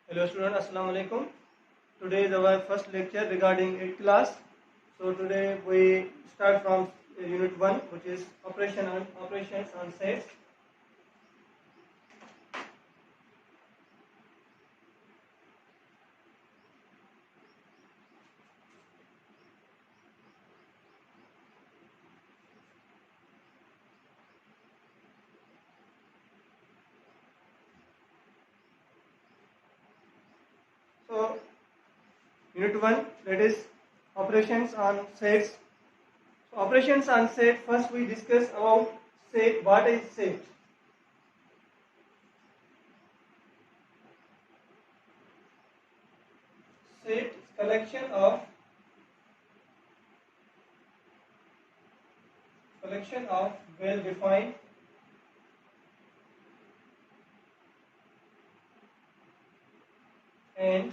Hello student, Assalamu alaikum. Today is our first lecture regarding 8th class. So today we start from unit 1, which is operations on sets. So unit 1, that is operations on sets. So operations on set, first we discuss about set. What is set? Set is collection of well-defined and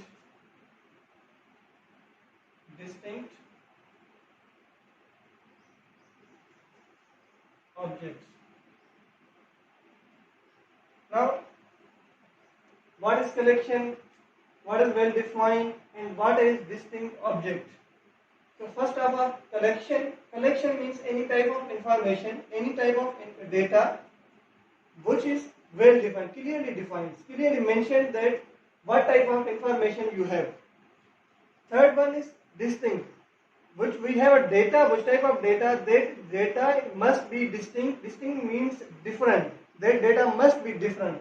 distinct objects. Now, what is collection, what is well defined, and what is distinct object? So first of all, collection means any type of information, any type of data which is well defined, clearly mentioned that what type of information you have. Third one is distinct, which we have a data, which type of data, that data must be distinct. Distinct means different, that data must be different.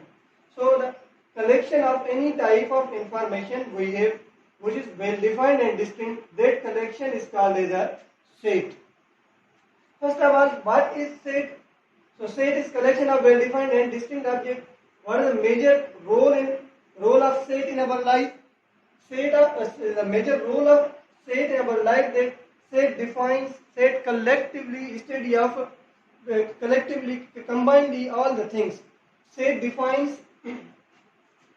So the collection of any type of information we have which is well defined and distinct, that collection is called as a set. First of all, what is set? So set is collection of well defined and distinct objects. What is the major role of set in our life? The major role of set in our life, that set collectively study of collectively combinely all the things. Set defines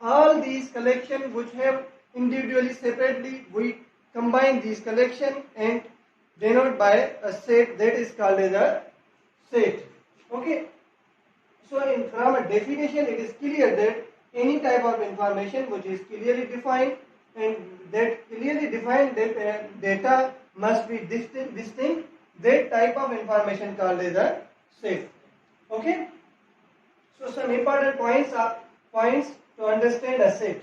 all these collections which have individually separately, we combine these collection and denote by a set, that is called as a set. Okay, so from a definition it is clear that any type of information which is clearly defined, and that clearly defined data must be distinct, that type of information called as a set. Okay, so some important points to understand a set.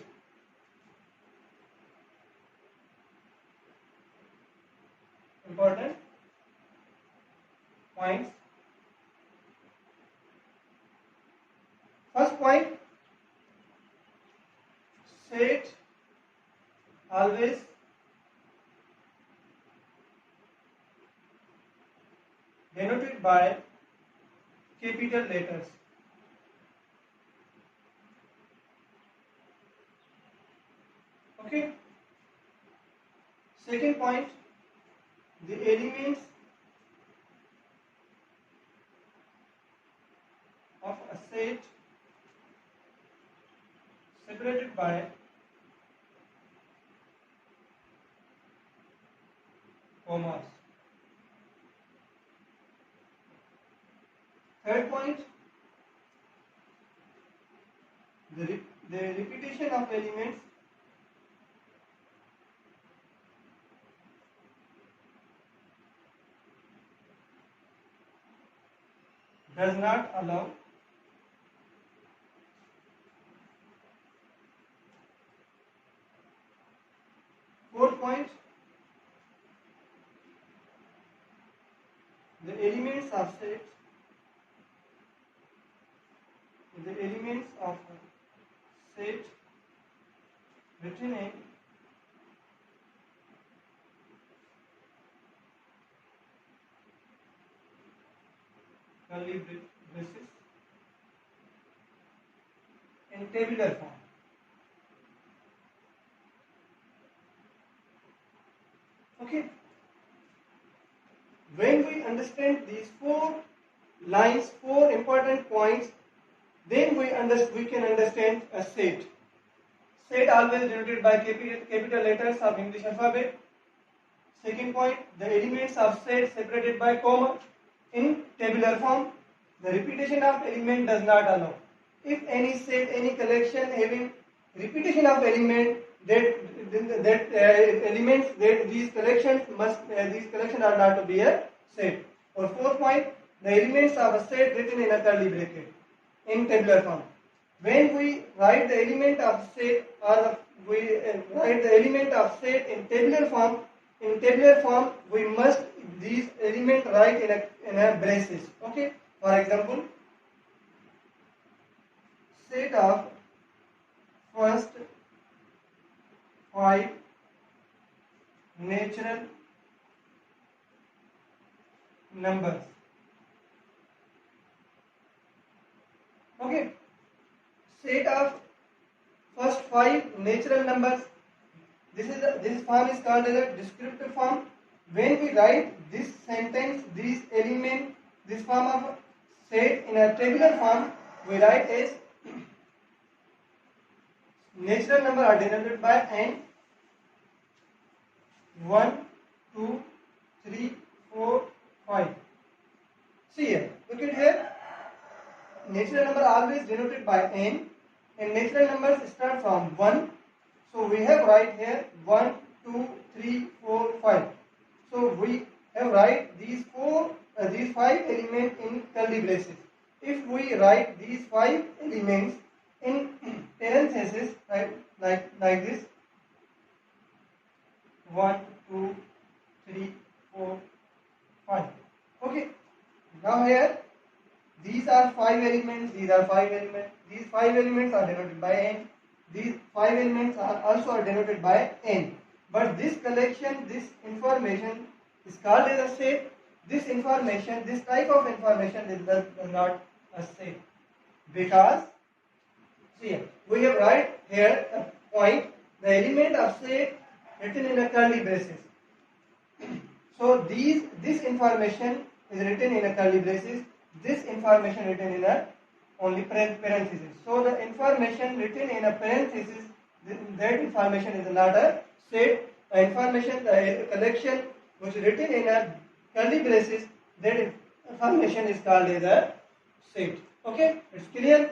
Important points. First point, set always denoted by capital letters. Okay. Second point, the elements of a set separated by commas. Third point, the repetition of elements does not allow fourth point, the elements of set written in curly braces in tabular form. Okay. When we understand these four lines, four important points, then we can understand a set. Set always denoted by capital letters of English alphabet. Second point, the elements of set separated by comma in tabular form. The repetition of element does not allow. If any set, any collection having repetition of element that elements that these collections are not to be a set. Or fourth point, the elements of a set written in a curly bracket in tabular form. When we write the element of set or we write the element of set in tabular form we must these element write in a braces. Okay, for example, set of first 5 natural numbers. Okay, set of first 5 natural numbers. This form is called as a descriptive form. When we write this sentence, this element, this form of set in a tabular form, we write as natural number are denoted by n. 1, 2, 3, 4, 5. See here, look at here. Natural number always denoted by n, and natural numbers start from 1. So we have write here 1, 2, 3, 4, 5. So we have write these 5 elements in curly braces. If we write these 5 elements in parentheses, right, like this, 1, 2, 3, 4, 5. Okay. Now here, these are 5 elements. These are 5 elements. These 5 elements are denoted by n. These 5 elements are also denoted by n. But this collection, this information is called as a set. This information, this type of information is not a set, because see we have write here a point, the element of set written in a curly braces. So this information is written in a curly braces. This information written in a only parenthesis. So the information written in a parenthesis, that information is not a set. The information, the collection which is written in a curly braces, that information is called as a set. Okay, it's clear.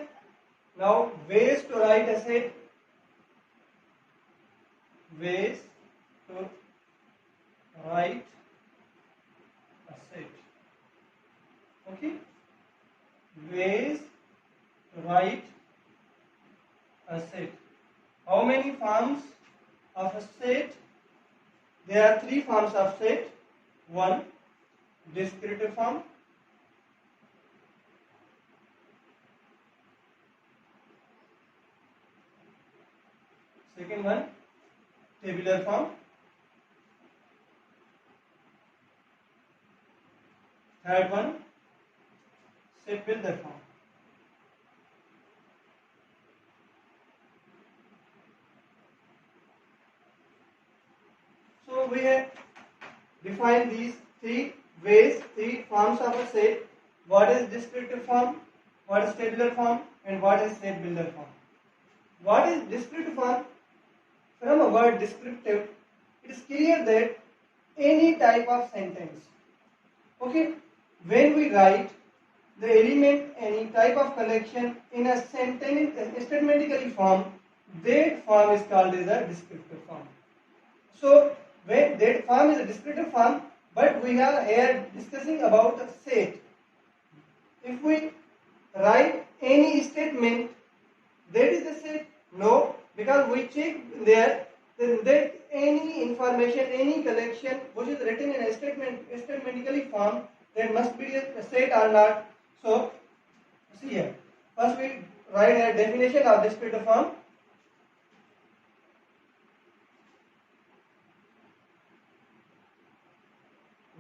Now ways to write a set. Ways to write a set. Okay, ways to write a set. How many forms of a set? There are 3 forms of set. 1, descriptive form. Second one, tabular form. Third one, set builder form. So we have defined these 3 ways, 3 forms of a set. What is descriptive form, what is tabular form, and what is set builder form. What is descriptive form? From a word descriptive, it is clear that any type of sentence. Okay, when we write the element, any type of collection in a sentence statementically form, that form is called as a descriptive form. So when that form is a descriptive form, but we are here discussing about a set. If we write any statement, that is the set? No, because we check there that any information, any collection which is written in a statementically form, that must be a set or not. So see here, first we write a definition of descriptive form.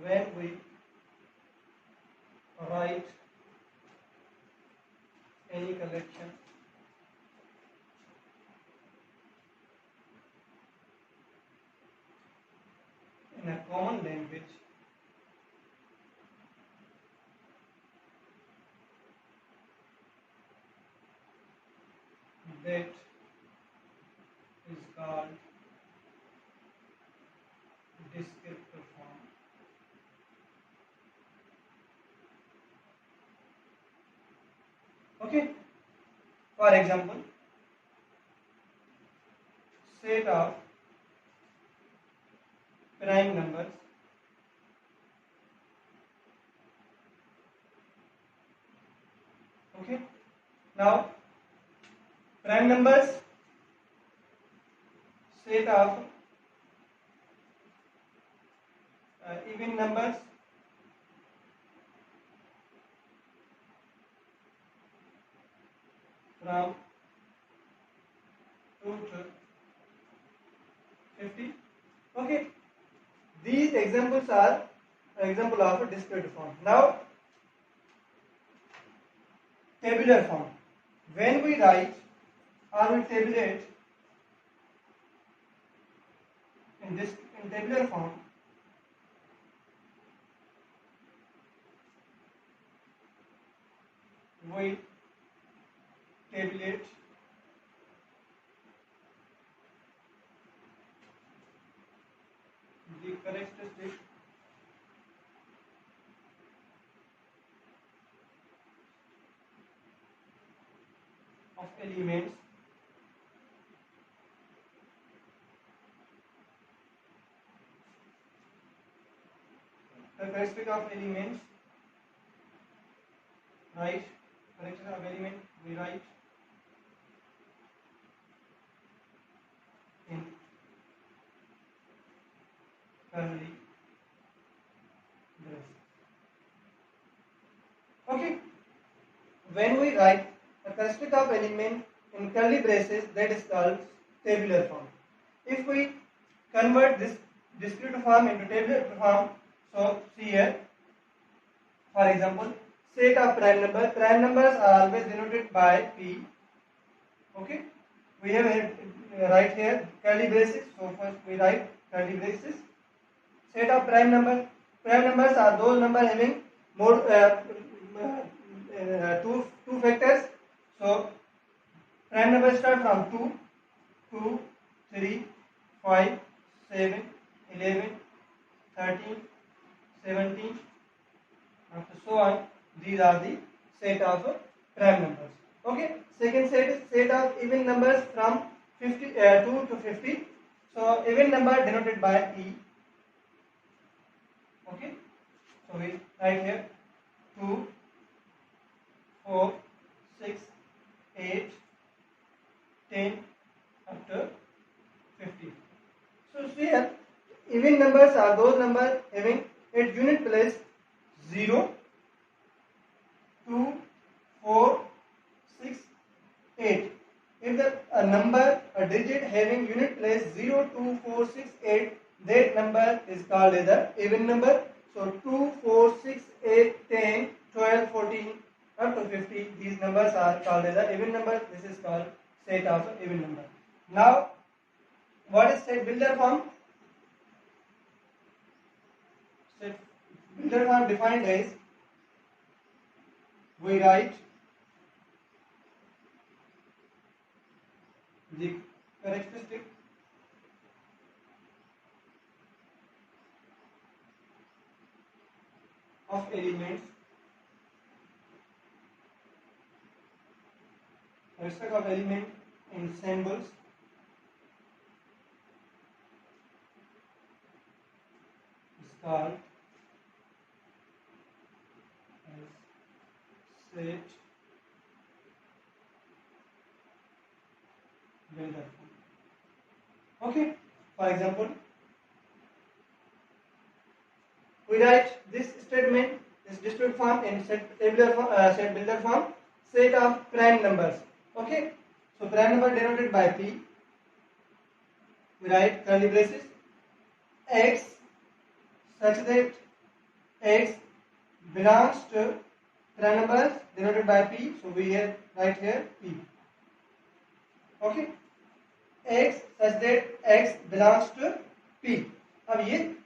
When we write any collection in a common language, that is called descriptive form. Okay, for example, set of prime numbers okay. Now prime numbers set of even numbers from 2 to 50 okay. These examples are an example of a discrete form. Now tabular form, when we write or we tabulate in tabular form, we tabulate the characteristic of elements right, characteristic of element we write in curly braces okay. When we write a characteristic of element in curly braces, that is called tabular form. If we convert this discrete form into tabular form, so see here, for example, set of prime numbers. Prime numbers are always denoted by P. Okay, we have right here curly braces. So first we write curly braces. Set of prime numbers. Prime numbers are those numbers having more two factors. So prime numbers start from 2, 2, 3, 5, 7, 11, 13, 17, and so on. These are the set of prime numbers. Okay. Second set is set of even numbers from 2 to 50. So even number denoted by E. Okay. So we write here 2, 4, 6, 8, 10 up to 50. So here even numbers are those numbers having at unit place 0, 2, 4, 6, 8. If a number, a digit having unit place 0, 2, 4, 6, 8, that number is called as an even number. So 2, 4, 6, 8, 10, 12, 14 up to 50. These numbers are called as an even number. This is called set of even number. Now, what is set builder form? Set builder form defined as we write the characteristic of elements, characteristic of element in symbols is called as set builder form. Okay. For example, we write this statement, this discrete form in set builder form, set of prime numbers. Okay. So prime number denoted by P. We write curly braces x such that x belongs to prime numbers denoted by P. So we here write here P. Okay. X such that x belongs to P. अब ये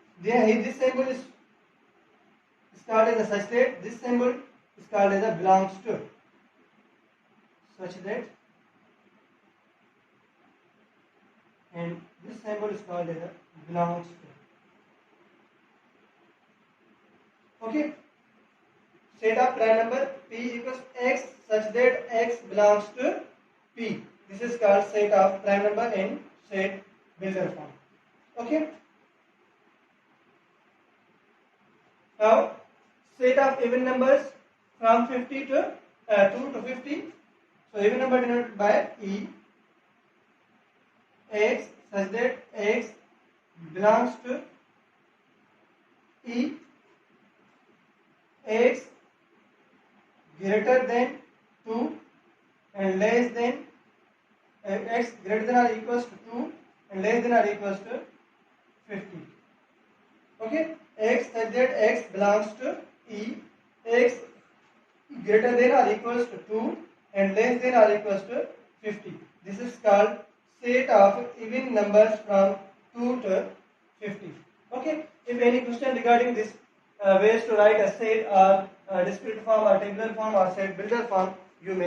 this symbol is called as a such that, this symbol is called as a belongs to, such that, and this symbol is called as a belongs to. Okay. Set of prime number P equals x such that x belongs to P. This is called set of prime number in set builder form. Okay. Now set of even numbers from 50 to 2 to 50. So even number denoted by E, x such that x belongs to E, x greater than 2 and less than x greater than or equals to 2 and less than or equals to 50. Okay, x such that x belongs to E, x greater than or equals to 2 and less than or equals to 50. This is called set of even numbers from 2 to 50. Okay, if any question regarding this ways to write a set or discrete form or tabular form or set builder form, you may